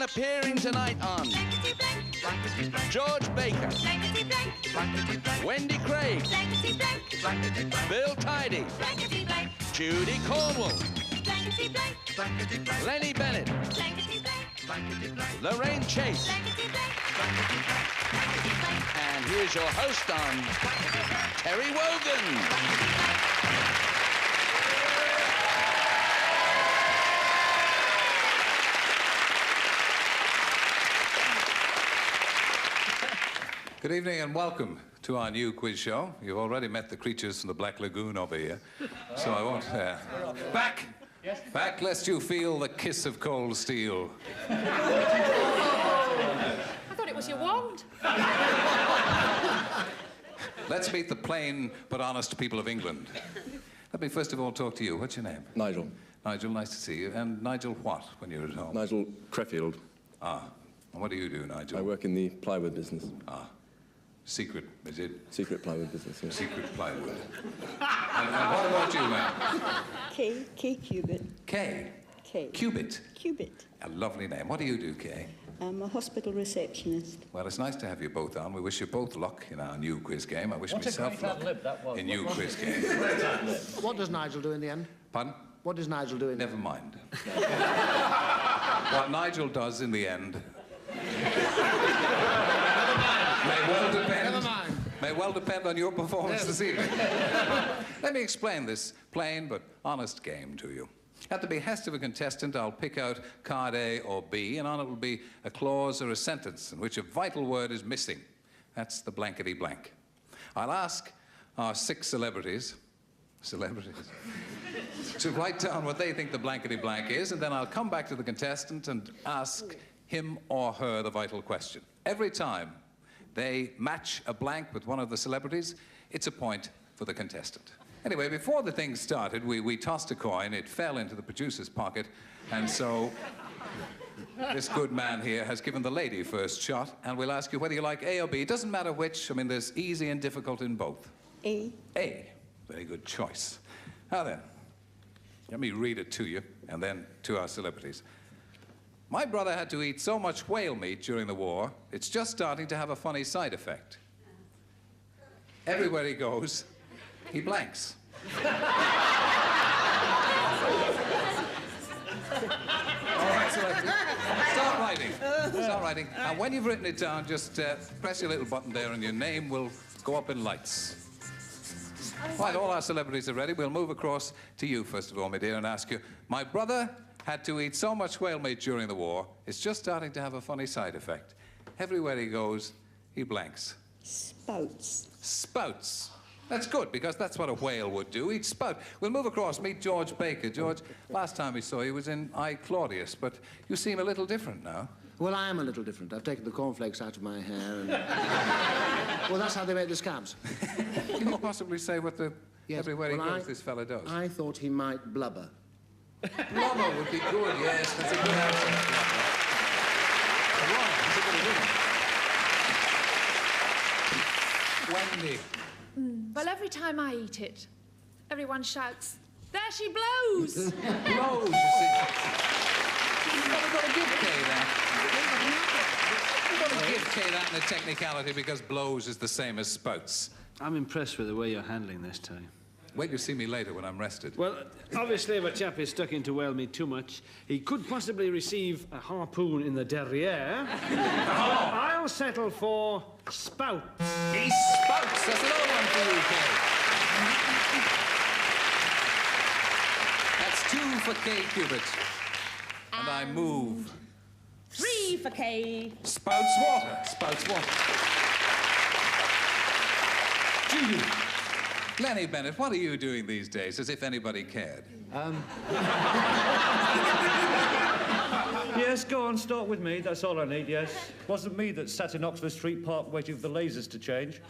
and appearing tonight on George Baker, Wendy Craig, Bill Tidy, Judy Cornwell, Lennie Bennett, Lorraine Chase, and here's your host on Terry Wogan. Good evening and welcome to our new quiz show. You've already met the creatures from the Black Lagoon over here, so I won't... Back! Yes? Back, lest you feel the kiss of cold steel. I thought it was your wand. Let's meet the plain but honest people of England. Let me first of all talk to you. What's your name? Nigel. Nigel, nice to see you. And Nigel what, when you're at home? Nigel Creffield. Ah. And what do you do, Nigel? I work in the plywood business. Ah. Secret, is it? Secret plywood business, yes. Secret plywood. and what about you, ma'am? K. Cubit. K? K. Cubit? Cubit. A lovely name. What do you do, Kay? I'm a hospital receptionist. Well, it's nice to have you both on. We wish you both luck in our new quiz game. I wish What myself luck in new quiz game. What does Nigel do in the end? Pardon? What does Nigel do in the end? Never mind. What Nigel does in the end... May well depend on your performance this evening. Let me explain this plain but honest game to you. At the behest of a contestant, I'll pick out card A or B, and on it will be a clause or a sentence in which a vital word is missing. That's the blankety blank. I'll ask our 6 celebrities to write down what they think the blankety blank is, and then I'll come back to the contestant and ask him or her the vital question. Every time they match a blank with one of the celebrities, it's a point for the contestant. Anyway, before the thing started, we tossed a coin. It fell into the producer's pocket, and so this good man here has given the lady first shot, and we'll ask you whether you like A or B. It doesn't matter which. I mean, there's easy and difficult in both. A. A. Very good choice. Now then, let me read it to you, and then to our celebrities. My brother had to eat so much whale meat during the war, it's just starting to have a funny side effect. Everywhere he goes, he blanks. All right, celebrities. Start writing. Start writing. And when you've written it down, just press your little button there and your name will go up in lights. Right, all our celebrities are ready. We'll move across to you, first of all, my dear, and ask you, my brother had to eat so much whale meat during the war, it's just starting to have a funny side effect. Everywhere he goes, he blanks. Spouts. Spouts. That's good, because that's what a whale would do. He'd spout. We'll move across, meet George Baker. George, last time we saw you was in I, Claudius, but you seem a little different now. Well, I am a little different. I've taken the cornflakes out of my hair and... Well, that's how they make the scabs. Can you possibly say what the... Yes. Everywhere he goes, this fella does? I thought he might blubber. Blubber would be good, yes. That's a good answer. That's a good Wendy. Well, every time I eat it, everyone shouts, "There she blows!" Blows, you see. You've got to give Kay that. You've got to give Kay that in a technicality because blows is the same as spouts. I'm impressed with the way you're handling this, Terry. Wait till you see me later when I'm rested. Well, obviously, if a chap is stuck into whale meat too much, he could possibly receive a harpoon in the derriere. I'll settle for spout. He spouts. That's another one for you, Kay. That's 2 for Kay Cubit. And I move. 3 for K. Spouts water. Spouts water. Judy. Lennie Bennett, what are you doing these days, as if anybody cared? Yes, go on, start with me. That's all I need, yes. Wasn't me that sat in Oxford Street Park waiting for the lasers to change.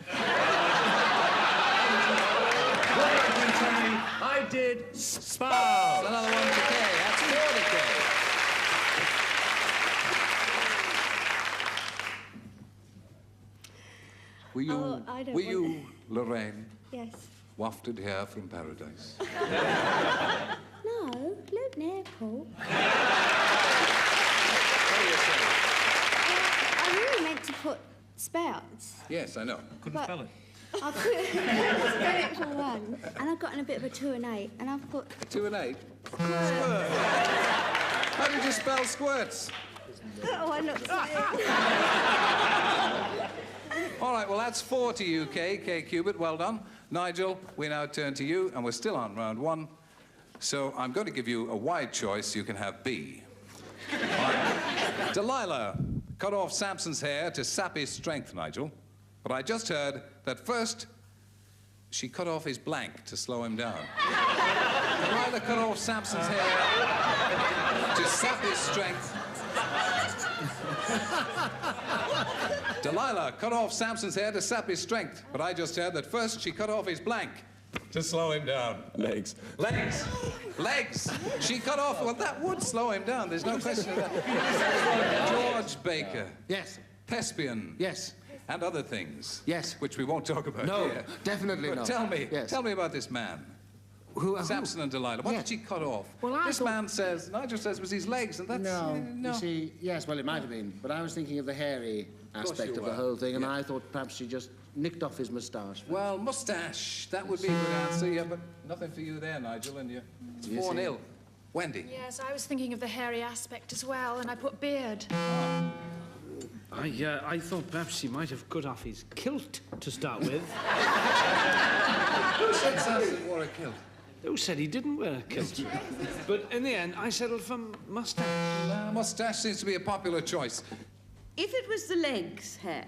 I did spout. Another one for Kay. That's 4 to Kay. Were you, Lorraine? Yes. Wafted here from paradise. No, Luton Airport. What do you say? Yes, I know. Couldn't spell it. I put Bennett for 1, and I've gotten a bit of a 2 and 8, and I've put 2 and 8. Squirt. How did you spell squirts? oh, I'm not saying. All right, well, that's 4 to you, K Cubit. Well done. Nigel, we now turn to you, and we're still on round 1. So I'm going to give you a wide choice. You can have B. Right. Delilah cut off Samson's hair to sap his strength, Nigel. But I just heard that first she cut off his blank to slow him down. Delilah cut off Samson's hair to sap his strength. Delilah cut off Samson's hair to sap his strength. But I just heard that first she cut off his blank to slow him down. Legs. Legs. Legs. She cut off... Well, that would slow him down. There's no question of that. George Baker. Yes. Thespian. Yes. And other things. Yes. Which we won't talk about No, here. definitely But not. tell me Yes. about this man. Who? Samson and Delilah. What Yeah. did she cut off? Well, I this thought- man says, Nigel says, was his legs, and that's... No. no. You see, yes, well, it might have been. But I was thinking of the hairy aspect of the whole thing, and I thought perhaps she just nicked off his moustache. Well, moustache. That would be a good answer, yeah, but nothing for you there, Nigel, and you... It's You 4-0. Wendy. Yes, I was thinking of the hairy aspect as well, and I put beard. I thought perhaps he might have cut off his kilt to start with. Who said Samson wore a kilt? Who said he didn't wear a kilt? But in the end, I settled for moustache. Moustache seems to be a popular choice. If it was the legs hair,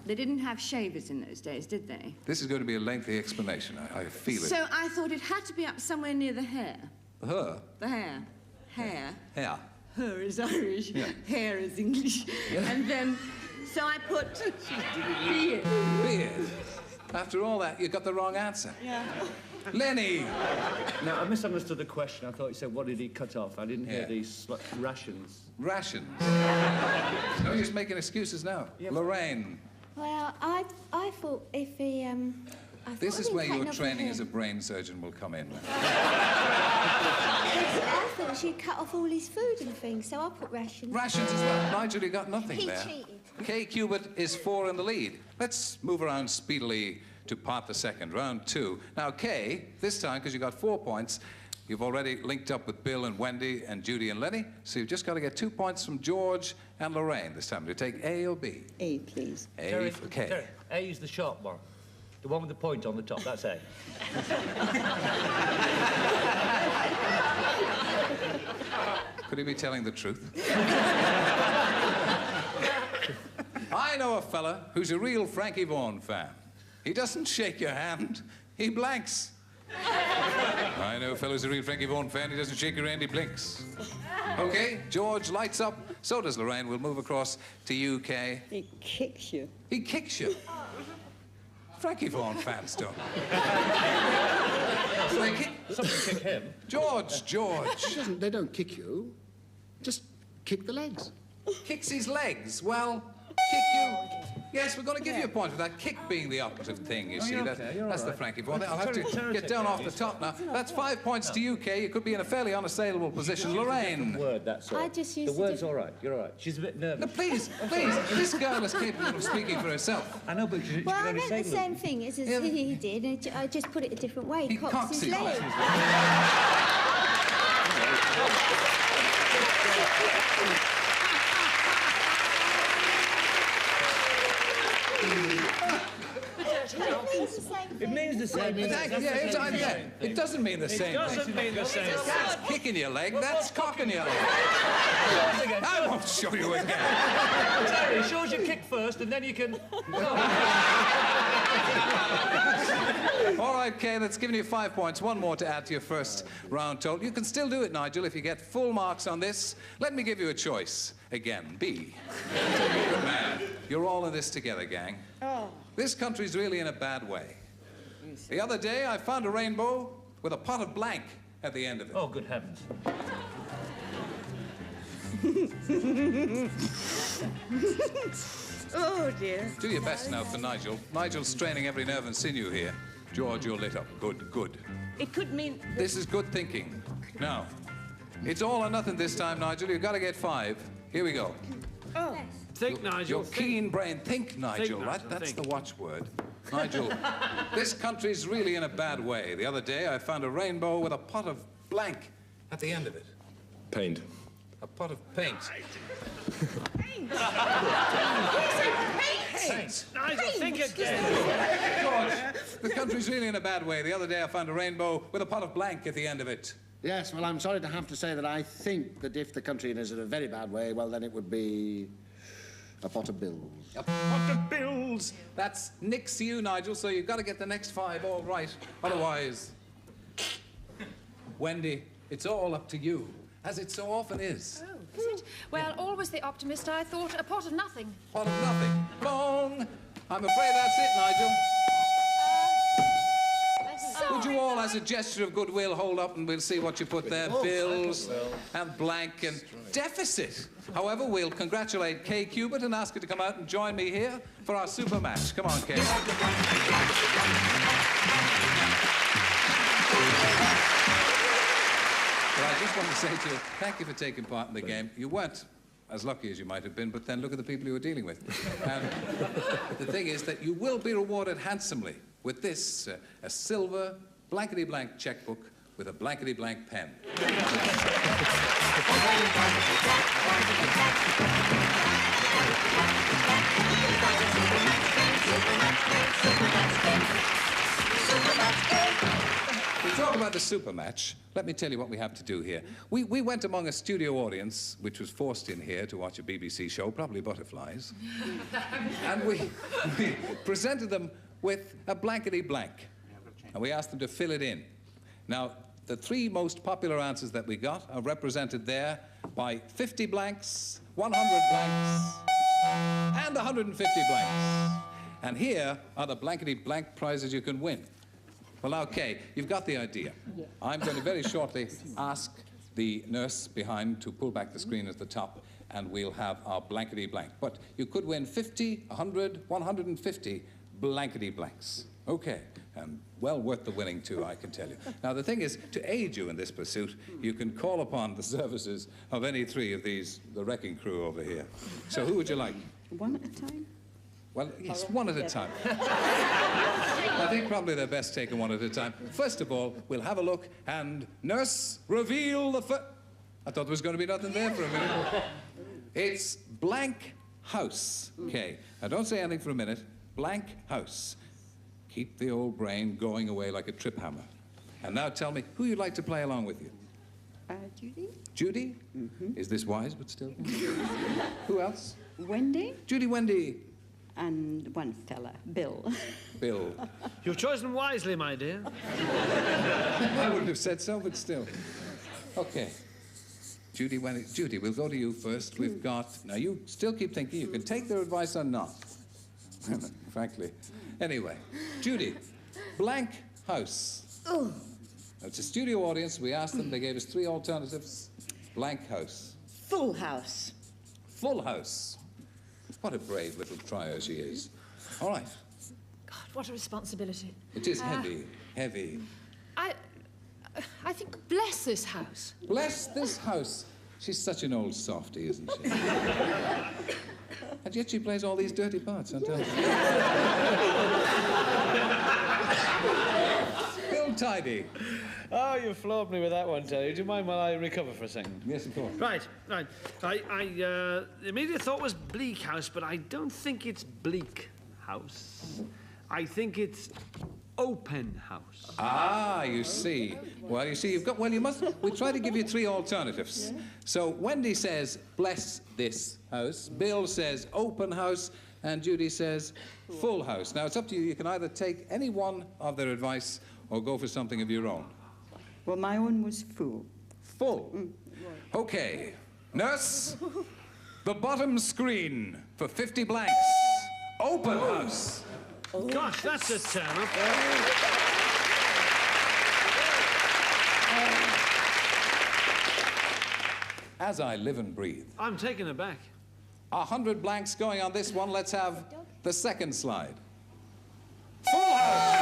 they didn't have shavers in those days, did they? This is going to be a lengthy explanation. I feel it. So I thought it had to be up somewhere near the hair. Her? The hair. Hair. Hair. Her is Irish. Yeah. Hair is English. And then, so I put beard. Beard. After all that, you got the wrong answer. Yeah. Lennie! Now, I misunderstood the question. I thought you said, what did he cut off? I didn't hear Yeah. these rations. Rations. No use making excuses now. Yeah, Lorraine. Well, I thought if he, I thought This is he'd where taken your off training the as a hair. brain surgeon will come in. I thought she'd cut off all his food and things, so I put rations. Rations as well. Nigel, you got nothing He there. cheated. K Cubit is 4 in the lead. Let's move around speedily to part the second, round 2. Now, Kay, this time, because you got 4 points, you've already linked up with Bill and Wendy and Judy and Lennie, so you've just got to get 2 points from George and Lorraine this time. Do you take A or B? A, please. A for K. Terry, A is the sharp one. The one with the point on the top, that's A. Could he be telling the truth? I know a fella who's a real Frankie Vaughan fan. He doesn't shake your hand, he blanks. I know a fella who's a real Frankie Vaughan fan. He doesn't shake your hand, he blinks. Okay, George lights up. So does Lorraine. We'll move across to you, Kay. He kicks you. He kicks you. Frankie Vaughan fans don't. They kick... Somebody kick him. George. They don't kick you. Just kick the legs. Kicks his legs. Well, kick you. Yes, we're going to give you a point for that. Kick being the operative thing, you see. you're That's okay, you're the all right. Frankie Vaughan. I'll have to Terry, get down off the top now. That's 5 points to you, Kay. You could be in a fairly unassailable position. Lorraine. Word, that's all. I just used The a word's all right. You're all right. She's a bit nervous. No, please. This girl is capable of speaking for herself. I know, but she Well, can I only meant say the same thing as Yeah. he did, and I just put it a different way. He Cocks cocks his his leg. legs. It means the same thing. It doesn't mean the same thing. Doesn't mean the same. That's kicking your leg, that's cocking your leg. I won't show you again. Terry, shows you kick first, and then you can... All right, Kay, that's given you 5 points. One more to add to your first round total. You can still do it, Nigel, if you get full marks on this. Let me give you a choice. Again, B. Good man. You're all in this together, gang. This country's really in a bad way. The other day, I found a rainbow with a pot of blank at the end of it. Oh, good heavens. Oh, dear. Do your best now for Nigel. Nigel's straining every nerve and sinew here. George, you're lit up. Good. It could mean... This is good thinking. Now, it's all or nothing this time, Nigel. You've got to get 5. Here we go. Oh. Think, Nigel. Your keen brain. Think, Nigel. Nigel, That's think. the watchword. Nigel, this country's really in a bad way. The other day, I found a rainbow with a pot of blank at the end of it. Paint. A pot of paint. Paint! Nigel, think again. George, the country's really in a bad way. The other day, I found a rainbow with a pot of blank at the end of it. Yes, well, I'm sorry to have to say that I think that if the country is in a very bad way, well, then it would be a pot of bills. A pot of bills. That's nix to you, Nigel, so you've got to get the next 5 all right. Otherwise, Wendy, it's all up to you, as it so often is. Oh, is it? Well, always the optimist, I thought. A pot of nothing. Pot of nothing. Bong! I'm afraid that's it, Nigel. Would you all, as a gesture of goodwill, hold up and we'll see what you put there? Bills and blank and deficit. However, we'll congratulate Kay Cubitt and ask her to come out and join me here for our super match. Come on, Kay. But I just want to say to you, thank you for taking part in the game. You weren't as lucky as you might have been, but then look at the people you were dealing with. And the thing is that you will be rewarded handsomely with this, a silver blankety-blank checkbook with a blankety-blank pen. We talk about the super match. Let me tell you what we have to do here. We went among a studio audience, which was forced in here to watch a BBC show, probably Butterflies. And we presented them with a blankety-blank. And we asked them to fill it in. Now, the 3 most popular answers that we got are represented there by 50 blanks, 100 blanks, and 150 blanks. And here are the blankety-blank prizes you can win. Well, okay, you've got the idea. I'm going to very shortly ask the nurse behind to pull back the screen at the top, and we'll have our blankety-blank. But you could win 50, 100, 150 blankety-blanks. Okay, and well worth the winning, too, I can tell you. Now, the thing is, to aid you in this pursuit, you can call upon the services of any 3 of these, the wrecking crew over here. So who would you like? One at a time? Well, yes, one at a time. I think probably they're best taken one at a time. First of all, we'll have a look, and nurse, reveal the I thought there was going to be nothing there for a minute. It's blank house. Okay, now don't say anything for a minute. Blank house. Keep the old brain going away like a trip hammer. And now tell me, who you'd like to play along with you? Judy? Judy? Mm-hmm. Is this wise, but still? Who else? Wendy? Judy, Wendy. And one fella, Bill. Bill. You've chosen wisely, my dear. I wouldn't have said so, but still. Okay. Judy, Wendy. Judy, we'll go to you first. We've got... Now, you still keep thinking you can take their advice or not. Frankly. Anyway, Judy, blank house. Oh. It's a studio audience. We asked them. They gave us 3 alternatives. Blank house. Full house. Full house. What a brave little trier she is. All right. God, what a responsibility. It is heavy, heavy. I think bless this house. Bless this house. She's such an old softy, isn't she? And yet she plays all these dirty parts, I'm telling you. Bill Tidy. Oh, you floored me with that one, Terry. Do you mind while I recover for a second? Yes, of course. Right. The immediate thought was bleak house, but I don't think it's bleak house. I think it's open house. Ah, you see. Well, you see, you've got... Well, you must... We try to give you 3 alternatives. So Wendy says, bless this house. Bill says, open house. And Judy says, full house. Now, it's up to you. You can either take any one of their advice or go for something of your own. Well, my own was full. Full? Okay. Nurse, the bottom screen for 50 blanks. Open house. Oh. Gosh, that's a turn-up. As I live and breathe. I'm taken aback. 100 blanks going on this one. Let's have the second slide. Full house.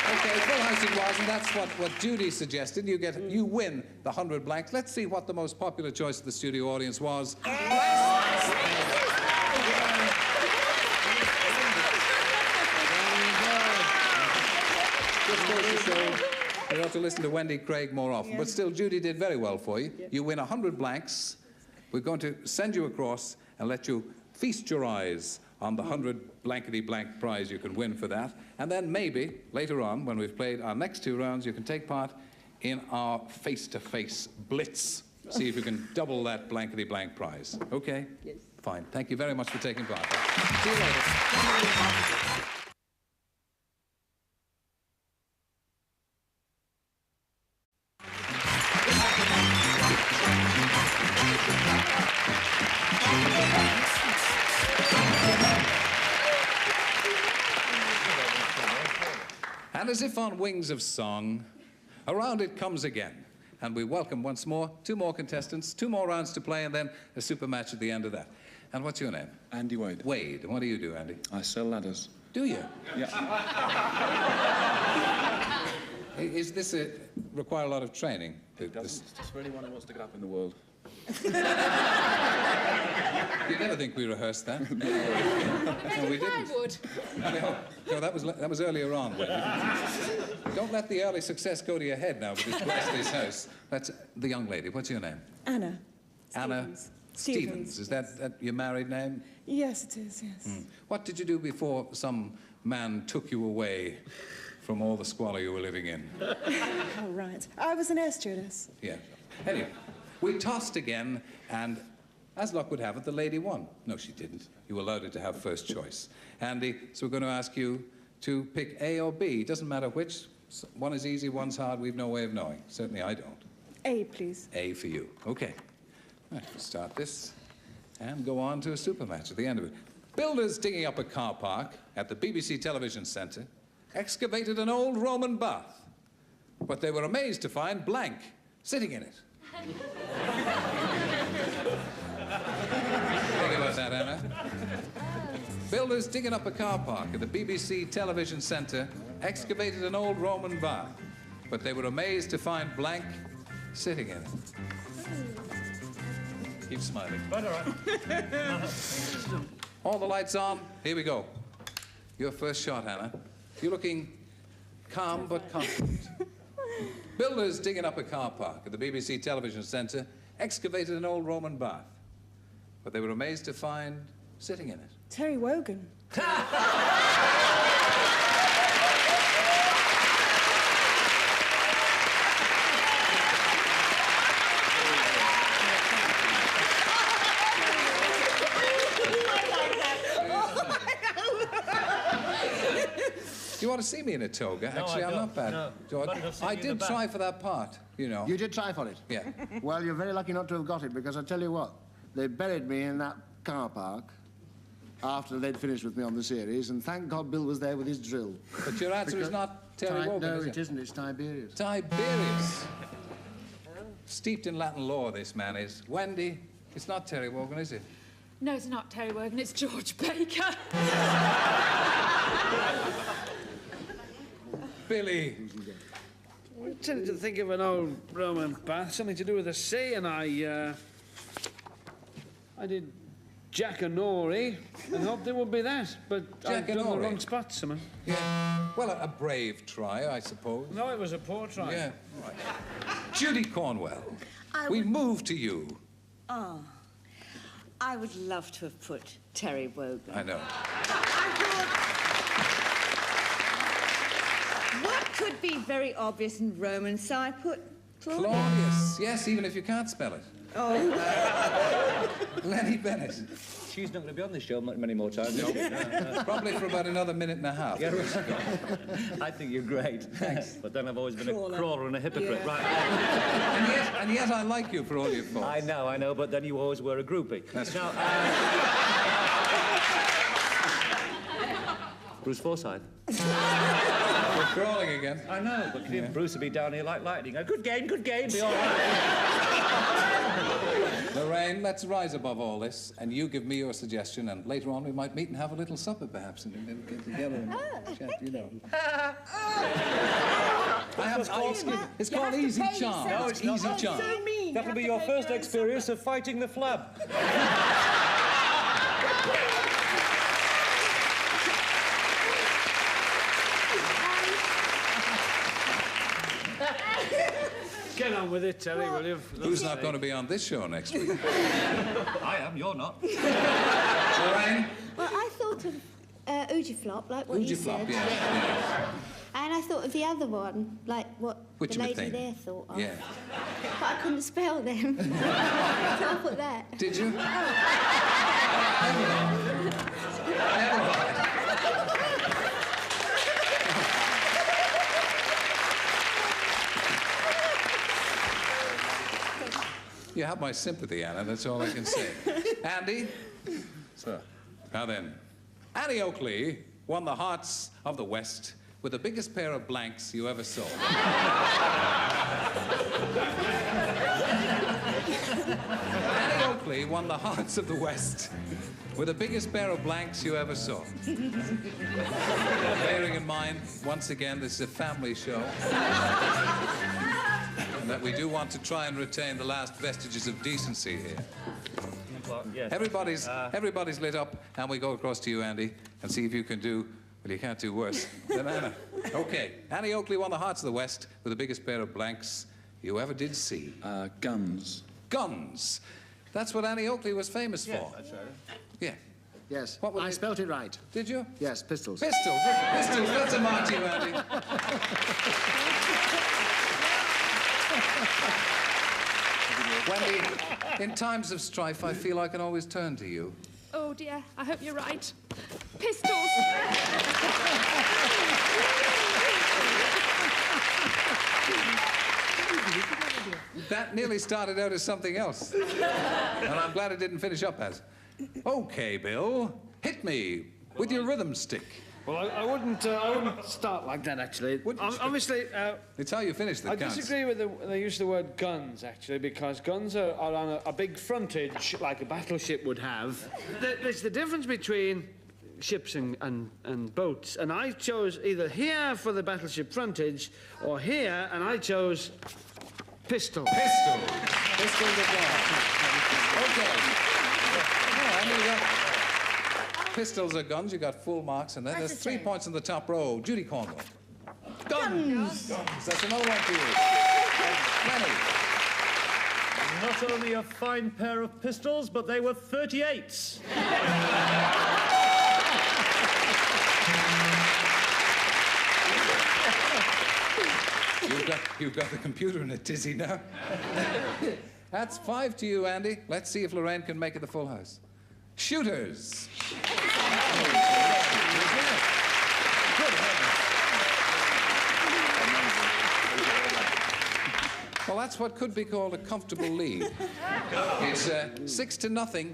Okay, full house it was, and that's what Judy suggested. You win the 100 blanks. Let's see what the most popular choice of the studio audience was. Just goes to show you have to listen to Wendy Craig more often. But still, Judy did very well for you. You win 100 blanks. We're going to send you across and let you feast your eyes on the 100 blankety blank prize you can win for that. And then maybe, later on, when we've played our next 2 rounds, you can take part in our face-to-face blitz. See if you can double that blankety blank prize. Okay? Yes. Fine. Thank you very much for taking part. See you later. And as if on wings of song, around it comes again. And we welcome once more 2 more contestants, 2 more rounds to play, and then a super match at the end of that. And what's your name? Andy Wade. Wade. And what do you do, Andy? I sell ladders. Do you? Yeah. Is this require a lot of training? It doesn't. It's just for anyone who wants to get up in the world. You never think we rehearsed that? I No, we think I didn't. would. No, that was earlier on. Don't let the early success go to your head now with this Blastly's house. That's the young lady. What's your name? Anna. Anna Stevens. Is that your married name? Yes, it is, yes. What did you do before some man took you away from all the squalor you were living in? Oh, right. I was an air stewardess. Yeah. Anyway, we tossed again, and as luck would have it, the lady won. No, she didn't. You allowed her to have first choice. Andy, so we're going to ask you to pick A or B. Doesn't matter which. One is easy, one's hard. We've no way of knowing. Certainly I don't. A, please. A for you. Okay. Right, we'll start this and go on to a super match at the end of it. Builders digging up a car park at the BBC television centre excavated an old Roman bath, but they were amazed to find blank sitting in it. Think about that, Anna. Builders digging up a car park at the BBC television centre excavated an old Roman bath, but they were amazed to find blank sitting in it. Keep smiling. Right, all right. All the lights on. Here we go. Your first shot, Hannah. You're looking calm but confident. Builders digging up a car park at the BBC television centre excavated an old Roman bath, but they were amazed to find sitting in it. Terry Wogan. Do you want to see me in a toga? No, Actually, I I'm don't. not bad. No. George, But I'll see I you in the did back. try for that part, you know. You did try for it? Yeah. Well, you're very lucky not to have got it, because I tell you what, they buried me in that car park after they'd finished with me on the series, and thank God Bill was there with his drill. But your answer is not Terry Wogan, No, is it isn't. It's Tiberius. Tiberius. Steeped in Latin lore, this man is. Wendy, it's not Terry Wogan, is it? No, it's not Terry Wogan, it's George Baker. Billy. I tended to think of an old Roman bath, something to do with the sea, and I did Jack and Nori and hoped it would be that, but I'd done the Jackanory. wrong spot, somehow. Yeah. Well, a brave try, I suppose. No, it was a poor try. Yeah. Right. Judy Cornwell, we move to you. Oh, I would love to have put Terry Wogan. I know. What could be very obvious in Roman, so I put Claudius. Claudius. Yes, even if you can't spell it. Oh. Lennie Bennett. She's not going to be on this show many more times. Probably for about another minute and a half. Yeah, I think you're great. Thanks. But then I've always been a crawler and a hypocrite. Yeah. Right. And yet I like you for all your faults. I know, but then you always were a groupie. That's now, Bruce Forsyth. We're crawling again. I know, but Bruce will be down here like lightning. Good game, be all right. Lorraine, let's rise above all this, and you give me your suggestion, and later on we might meet and have a little supper, perhaps, and then get together and chat, you know. It's called Easy Charm. No, it's not. Easy Charm. That'll be your first experience of fighting the flab. Get on with it, Terry, will you? Who's not going to be on this show next week? I am, you're not. Lorraine? Well, I thought of Oogiflop, like what you said. Yeah. And I thought of the other one, like what Which the lady thing? there thought of. Yeah. But I couldn't spell them. So I put that. Did you? You have my sympathy, Anna, that's all I can say. Andy? Sir. Now then, Annie Oakley won the hearts of the West with the biggest pair of blanks you ever saw. Annie Oakley won the hearts of the West with the biggest pair of blanks you ever saw. Bearing in mind, once again, this is a family show. And that we do want to try and retain the last vestiges of decency here. Yes. Everybody's lit up, and we go across to you, Andy, and see if you can do, well, you can't do worse than Anna. Okay, Annie Oakley won the hearts of the West with the biggest pair of blanks you ever did see. Guns. Guns. That's what Annie Oakley was famous for. That's right. Yeah. Yes, What were I they- spelt it right. Did you? Yes, pistols. Pistols. Pistols. That's a mark to you, Andy. Wendy, in times of strife, I feel I can always turn to you. Oh, dear, I hope you're right. Pistols! That nearly started out as something else. And I'm glad it didn't finish up as. Okay, Bill, hit me with your rhythm stick. Well, I wouldn't start like that, actually. Obviously, It's how you finish that I counts. disagree with the use of the word guns, actually, because guns are on a big frontage, like a battleship would have. There's the difference between ships and boats, and I chose either here for the battleship frontage, or here, and I chose pistol. Pistol. Pistol the gun. Okay. Yeah, I mean, you got pistols are guns, you got full marks, and then there's 3 points in the top row. Judy Cornwell. Guns. That's another one for you. Lennie. Not only a fine pair of pistols, but they were 38s. You've got the computer in a tizzy now. That's 5 to you, Andy. Let's see if Lorraine can make it the full house. Shooters. Well, that's what could be called a comfortable lead. It's 6-0.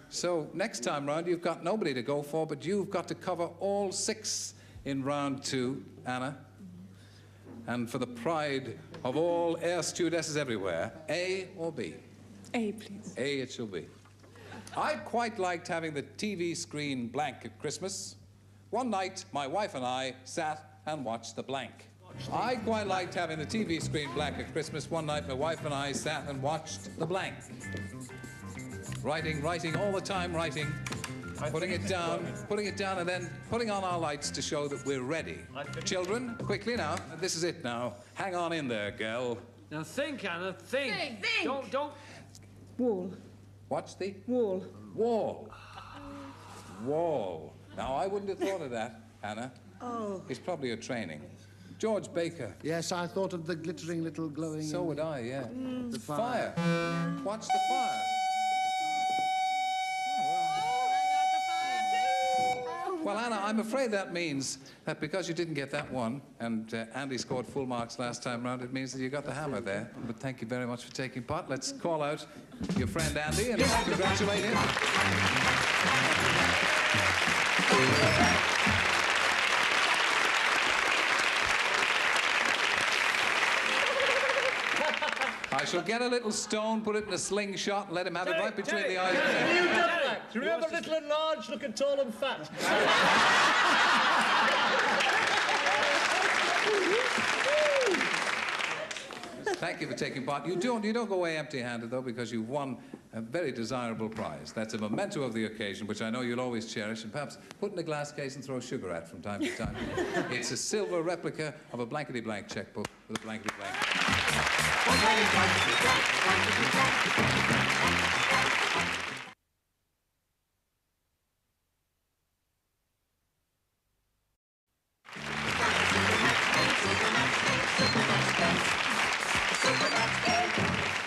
So next time round, you've got nobody to go for, but you've got to cover all 6 in round 2, Anna. And for the pride of all air stewardesses everywhere, A or B? A, please. A it shall be. I quite liked having the TV screen blank at Christmas. One night, my wife and I sat and watched the blank. I quite liked having the TV screen blank at Christmas. One night, my wife and I sat and watched the blank. Writing, all the time writing. Putting it down, and then putting on our lights to show that we're ready. Children, quickly now. This is it now. Hang on in there, girl. Now think, Anna, think. Don't. Wall. What's the? Wall. Wall. Wall. Now, I wouldn't have thought of that, Anna. Oh. It's probably a training. George Baker. Yes, I thought of the glittering little glowing... So would I, yeah. The fire. Watch the fire. Well, Anna, I'm afraid that means that because you didn't get that one, and Andy scored full marks last time round, it means that you got the hammer there. But thank you very much for taking part. Let's call out your friend Andy and congratulate him. shall get a little stone, put it in a slingshot, and let him have it right between the eyes. You done that. Do you remember little and large, looking tall and fat? Thank you for taking part. You don't go away empty-handed, though, because you've won a very desirable prize. That's a memento of the occasion, which I know you'll always cherish, and perhaps put in a glass case and throw sugar at from time to time. It's a silver replica of a blankety-blank checkbook with a blankety-blank.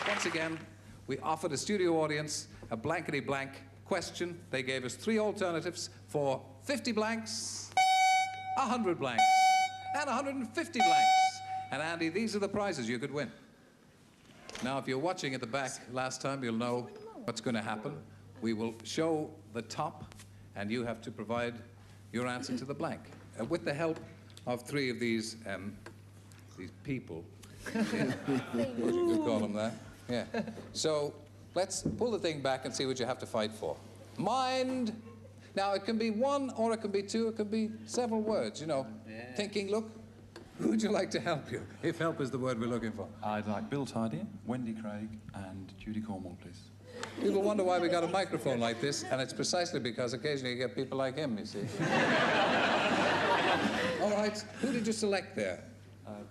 Once again, we offered a studio audience a blankety-blank question. They gave us 3 alternatives for 50 blanks, 100 blanks, and 150 blanks. And Andy, these are the prizes you could win. Now, if you're watching at the back last time, you'll know what's going to happen. We will show the top, and you have to provide your answer to the blank. With the help of 3 of these people. Would you call them that? Yeah. So let's pull the thing back and see what you have to fight for. Mind. Now, it can be 1 or it can be 2. It can be several words, you know. Yeah. Thinking, look, who would you like to help you? If help is the word we're looking for. I'd like Bill Tidy, Wendy Craig, and Judy Cornwell, please. People wonder why we got a microphone like this, and it's precisely because occasionally you get people like him, you see. All right. Who did you select there?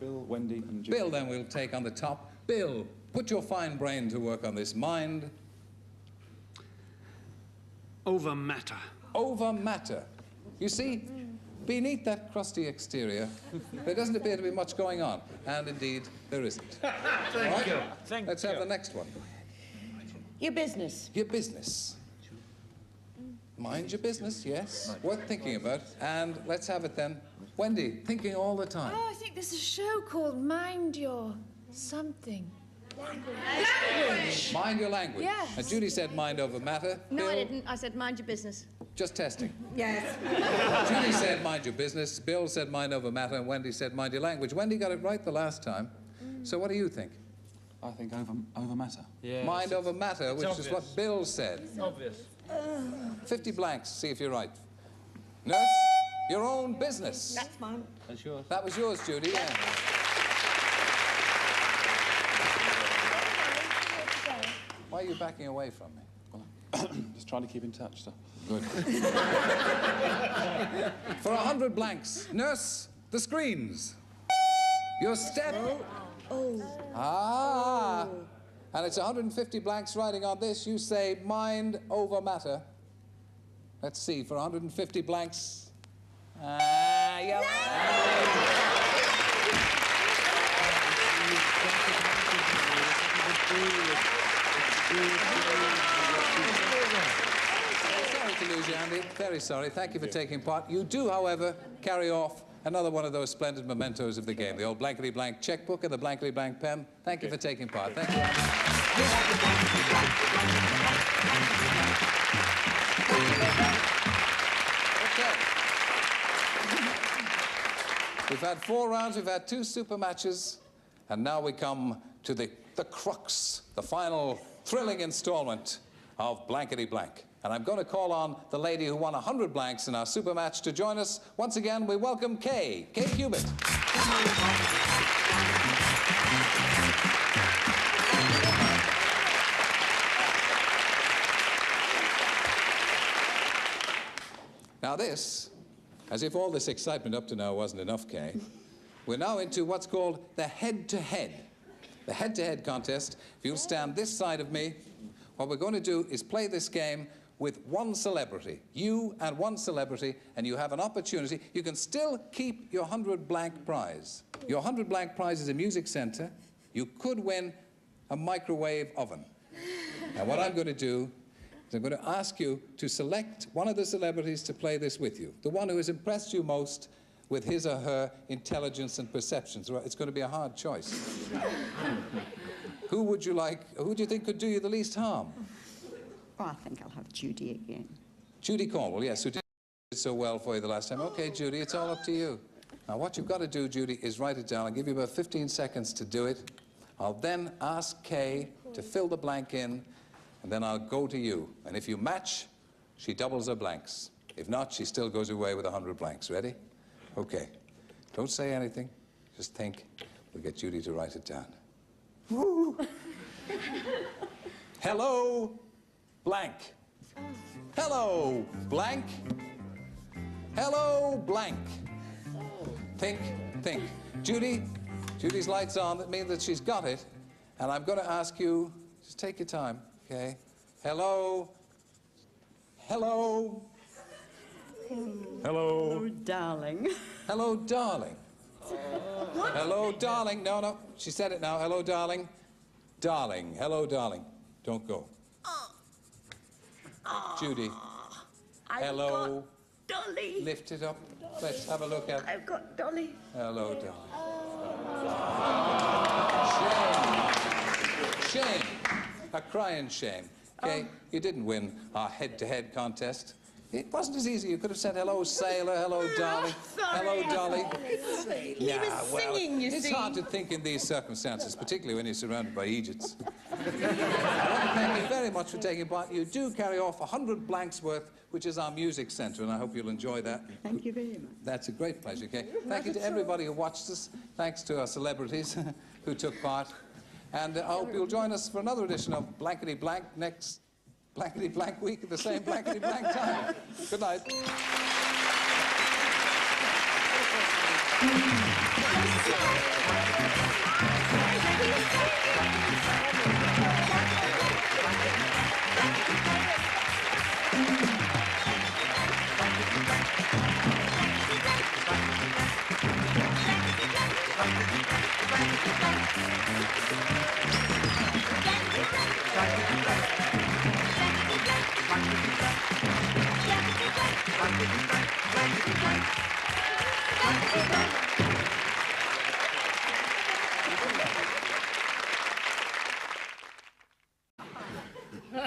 Bill, Wendy, and Judy. Bill, then we'll take on the top. Bill, put your fine brain to work on this. Mind. Over matter. Over matter. You see, beneath that crusty exterior, there doesn't appear to be much going on. And indeed, there isn't. Thank you. Let's have the next one. Your business. Your business. Mind your business, yes. Worth thinking about. And let's have it then. Wendy, thinking all the time. Oh, I think there's a show called Mind Your something. Language. Mind your language. Yes. And Judy said mind over matter. No, Bill, I didn't. I said mind your business. just testing. Yes. Judy said mind your business. Bill said mind over matter. And Wendy said mind your language. Wendy got it right the last time. So what do you think? I think over matter. Yeah. Mind over matter, which is what Bill said. It's obvious. 50 blanks, see if you're right. Nurse, your own business. That's mine. That's yours. That was yours, Judy, yeah. Why are you backing away from me? Just trying to keep in touch, sir. Good. For 100 blanks, nurse, the screens. Your step. Oh. Ah. And it's 150 blanks writing on this. You say mind over matter. Let's see, for 150 blanks. Yeah. Sorry to lose you, Andy. Very sorry. Thank you for taking part. You do, however, carry off another one of those splendid mementos of the game, the old blankety-blank checkbook and the blankety-blank pen. Thank you for taking part. Thank you, Andy. Okay. We've had 4 rounds, we've had 2 super matches, and now we come to the crux, the final thrilling installment of Blankety-Blank. And I'm going to call on the lady who won 100 blanks in our super match to join us. Once again, we welcome Kay Cubitt. Now this, as if all this excitement up to now wasn't enough, Kay, we're now into what's called the head-to-head. The head-to-head contest. If you'll stand this side of me, what we're going to do is play this game with one celebrity. You and one celebrity, and you have an opportunity. You can still keep your 100 blank prize. Your 100 blank prize is a music centre. You could win a microwave oven. Now, what I'm going to do is I'm going to ask you to select one of the celebrities to play this with you. The one who has impressed you most with his or her intelligence and perceptions. It's going to be a hard choice. Who would you like, who do you think could do you the least harm? Oh, I think I'll have Judy again. Judy Cornwell, yes, who did so well for you the last time. Okay, Judy, it's all up to you. Now, what you've got to do, Judy, is write it down. I'll give you about 15 seconds to do it. I'll then ask Kay to fill the blank in, and then I'll go to you. And if you match, she doubles her blanks. If not, she still goes away with 100 blanks. Ready? Okay. Don't say anything. Just think. We'll get Judy to write it down. Woo! Hello, blank. Hello, blank. Hello, blank. Think, think. Judy's light's on. That means that she's got it. And I'm going to ask you, just take your time, okay? Hello. Hello. Hello. Hello, darling. Hello, darling. Hello, darling. No, no. She said it now. Hello, darling. Darling. Hello, darling. Don't go. Judy. Hello. Dolly. Lift it up. Let's have a look at it. I've got Dolly. Hello, darling. Shame. Shame. A crying shame. Okay, you didn't win our head-to-head contest. It wasn't as easy. You could have said, hello, sailor, hello, darling, hello, Dolly. He was singing, you it's see. hard to think in these circumstances, particularly when you're surrounded by Egypts. I want to thank you very much for taking part. You do carry off 100 blanks worth, which is our music centre, and I hope you'll enjoy that. Thank you very much. That's a great pleasure, okay? Thank you to everybody who watched us. Thanks to our celebrities who took part. And I hope you'll join us for another edition of Blankety Blank next Blankety Blank week at the same Blankety Blank time. Good night.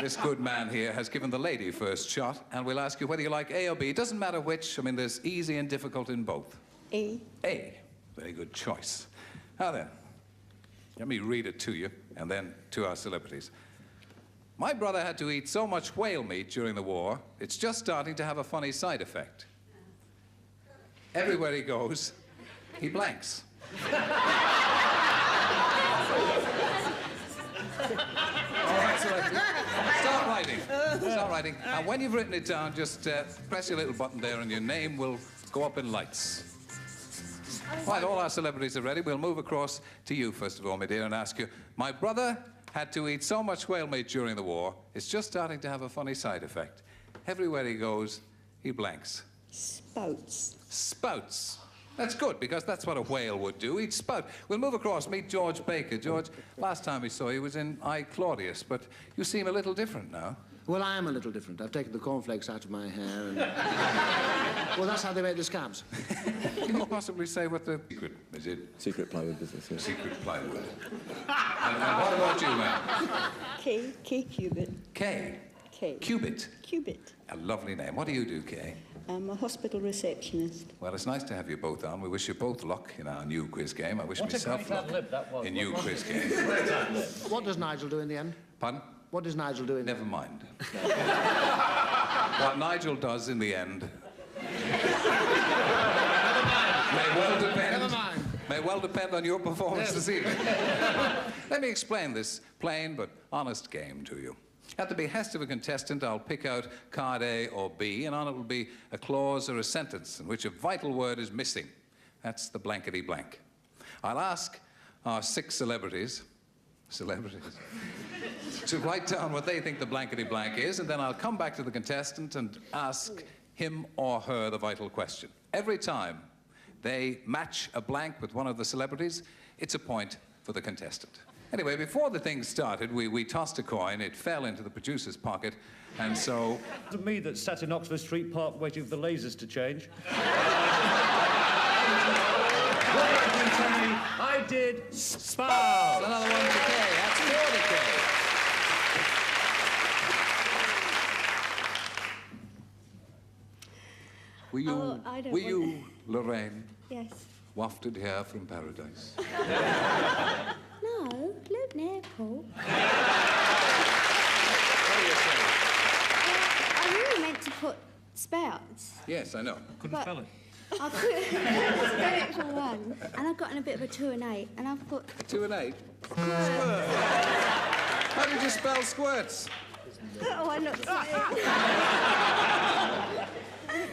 This good man here has given the lady first shot, and we'll ask you whether you like A or B. It doesn't matter which. I mean, there's easy and difficult in both. A. A. Very good choice. Now then, let me read it to you, and then to our celebrities. My brother had to eat so much whale meat during the war, it's just starting to have a funny side effect. Everywhere he goes, he blanks. All right, celebrities. Start writing. Start writing. And when you've written it down, just press your little button there and your name will go up in lights. Right, all our celebrities are ready. We'll move across to you, first of all, my dear, and ask you, my brother had to eat so much whale meat during the war, it's just starting to have a funny side effect. Everywhere he goes, he blanks. Spouts. Spouts. That's good, because that's what a whale would do. He'd spout. We'll move across, meet George Baker. George, last time we saw you was in I, Claudius, but you seem a little different now. Well, I am a little different. I've taken the cornflakes out of my hair and... Well, that's how they make the scabs. Can you possibly say what the secret is it? Secret plywood business, yeah. Secret plywood. And what about you, ma'am? K Cubit. K? K. Cubit? Cubit. A lovely name. What do you do, Kay? I'm a hospital receptionist. Well, it's nice to have you both on. We wish you both luck in our new quiz game. I wish What a myself great luck ad-lib that was. in new quiz game. What does Nigel do in the end? Pardon? What does Nigel do in the Never mind. What Nigel does in the end may well depend on your performance this evening. Let me explain this plain but honest game to you. At the behest of a contestant, I'll pick out card A or B, and on it will be a clause or a sentence in which a vital word is missing. That's the blankety blank. I'll ask our 6 celebrities to write down what they think the blankety blank is, and then I'll come back to the contestant and ask him or her the vital question. Every time they match a blank with one of the celebrities, it's a point for the contestant. Anyway, before the thing started, we tossed a coin. It fell into the producer's pocket, and so... It wasn't me that sat in Oxford Street Park waiting for the lasers to change. I did spout. Another one to Kay. That's 40K. Were you, Lorraine, Yes. wafted here from paradise? No. at an airport. What do you say? I really meant to put spouts. Yes, I know. Couldn't spell it. I put Bennett for one, and I've gotten a bit of a 2 and 8, and I've put 2 and 8. How did you spell squirts? Oh, I'm not saying.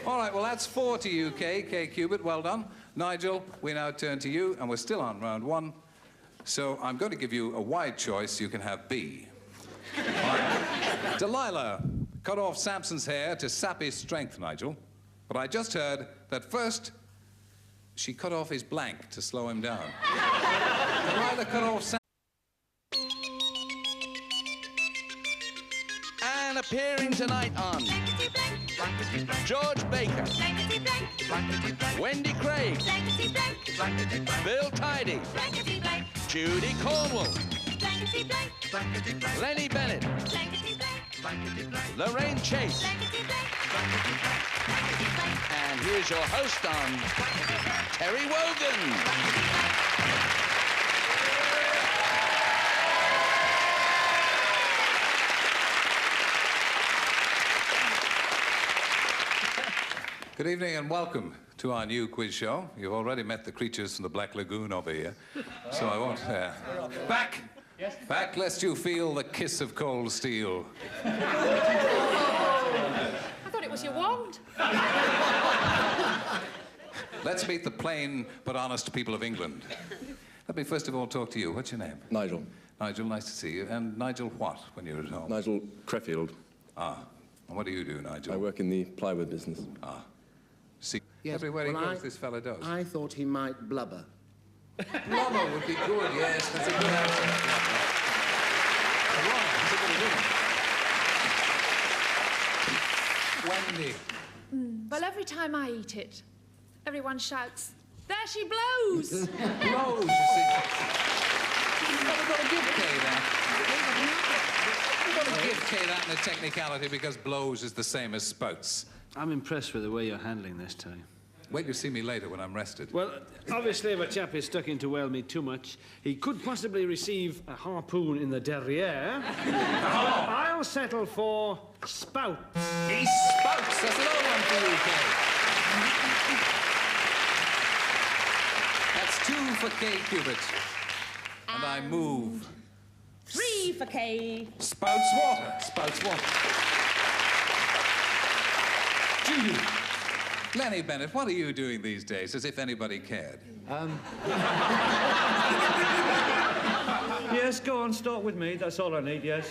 All right, well, that's 4 to you, K Cubit. Well done. Nigel, we now turn to you, and we're still on round 1. So I'm going to give you a wide choice. You can have B. Delilah cut off Samson's hair to sap his strength, Nigel. But I just heard that first she cut off his blank to slow him down. Delilah cut off Samson. And appearing tonight on George Baker, Wendy Craig, Bill Tidy, Judy Cornwell, Lennie Bennett, Lorraine Chase. And here's your host on Terry Wogan. Good evening and welcome to our new quiz show. You've already met the creatures from the Black Lagoon over here, so I won't... Back! Yes? Back, lest you feel the kiss of cold steel. I thought it was your wand. Let's meet the plain but honest people of England. Let me first of all talk to you. What's your name? Nigel. Nigel, nice to see you. And Nigel what, when you're at home? Nigel Creffield. Ah. And what do you do, Nigel? I work in the plywood business. Ah. See, Yes, everywhere he well, goes, this fella does. I thought he might blubber. Blubber would be good, yes. That's a good answer. That's a good Wendy. Well, every time I eat it, everyone shouts, "There she blows!" Blows, you see. You've got to give Kay that. You've got to give Kay that in a technicality because blows is the same as spouts. I'm impressed with the way you're handling this, Terry. Wait till you see me later when I'm rested. Well, obviously, if a chap is stuck into whale meat too much, he could possibly receive a harpoon in the derriere. I'll settle for spouts. He spouts. That's another one for you, Kay. That's 2 for Kay Cubit. And I move. 3 for Kay. Spouts water. Spouts water. Judy. Lennie Bennett, what are you doing these days, as if anybody cared? Yes, go on, start with me. That's all I need, yes.